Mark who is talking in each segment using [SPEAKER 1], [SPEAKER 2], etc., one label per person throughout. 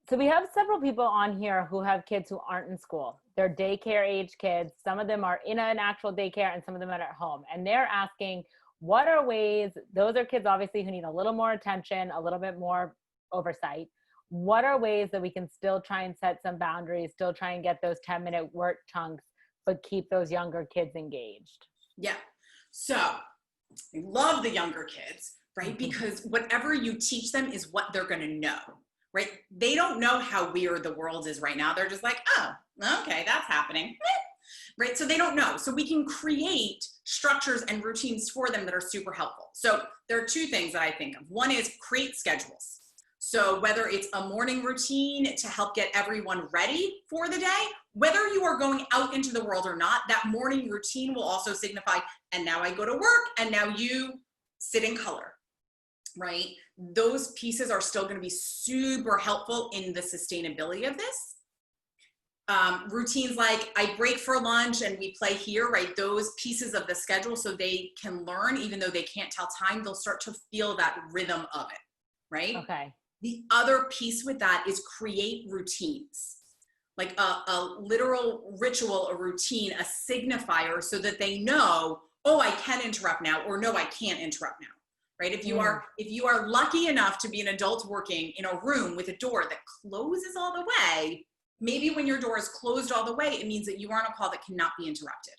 [SPEAKER 1] So we have several people on here who have kids who aren't in school. They're daycare age kids. Some of them are in an actual daycare and some of them are at home. And they're asking, what are ways, those are kids obviously who need a little more attention, a little bit more oversight. What are ways that we can still try and set some boundaries, still try and get those 10-minute work chunks, but keep those younger kids engaged?
[SPEAKER 2] Yeah. So I love the younger kids, right? Because whatever you teach them is what they're going to know. Right? They don't know how weird the world is right now. They're just like, oh, okay, that's happening. Right? So they don't know. So we can create structures and routines for them that are super helpful. So there are two things that I think of. One is create schedules. So whether it's a morning routine to help get everyone ready for the day, whether you are going out into the world or not, that morning routine will also signify, and now I go to work, and now you sit in color. Right? Those pieces are still going to be super helpful in the sustainability of this. Routines like I break for lunch and we play here, right? Those pieces of the schedule so they can learn, even though they can't tell time, they'll start to feel that rhythm of it, right?
[SPEAKER 1] Okay.
[SPEAKER 2] The other piece with that is create routines, like a literal ritual, a routine, a signifier so that they know, oh, I can interrupt now, or no, I can't interrupt now. Right? If you are lucky enough to be an adult working in a room with a door that closes all the way, maybe when your door is closed all the way, it means that you are on a call that cannot be interrupted.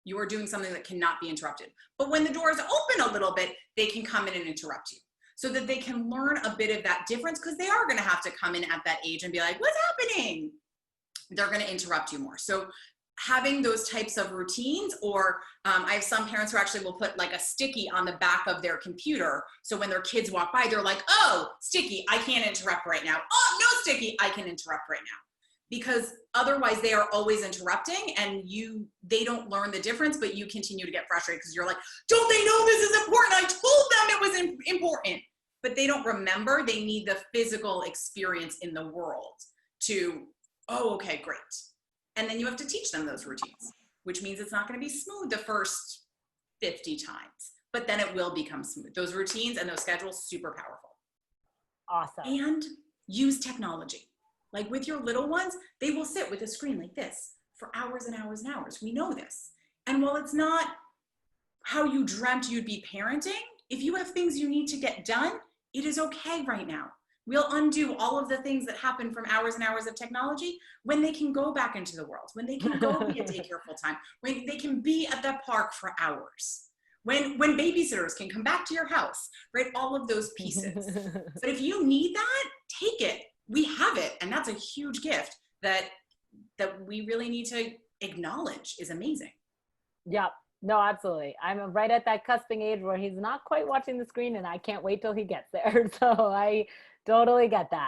[SPEAKER 2] You are doing something that cannot be interrupted. But when the door is open a little bit, they can come in and interrupt you so that they can learn a bit of that difference, because they are going to have to come in at that age and be like, what's happening? They're going to interrupt you more. So having those types of routines, or I have some parents who actually will put like a sticky on the back of their computer. So when their kids walk by, they're like, oh, sticky, I can't interrupt right now. Oh, no sticky, I can interrupt right now. Because otherwise they are always interrupting and they don't learn the difference, but you continue to get frustrated because you're like, don't they know this is important? I told them it was important. But they don't remember. They need the physical experience in the world to, oh, okay, great. And then you have to teach them those routines, which means it's not going to be smooth the first 50 times, but then it will become smooth. Those routines and those schedules, super powerful.
[SPEAKER 1] Awesome.
[SPEAKER 2] And use technology. Like with your little ones, they will sit with a screen like this for hours and hours and hours. We know this. And while it's not how you dreamt you'd be parenting, if you have things you need to get done, it is okay right now. We'll undo all of the things that happen from hours and hours of technology when they can go back into the world, when they can go be at daycare full time, when they can be at the park for hours, when babysitters can come back to your house, right? All of those pieces. But if you need that, take it. We have it. And that's a huge gift that we really need to acknowledge is amazing.
[SPEAKER 1] Yep. No, absolutely. I'm right at that cusping age where he's not quite watching the screen and I can't wait till he gets there. So I totally get that.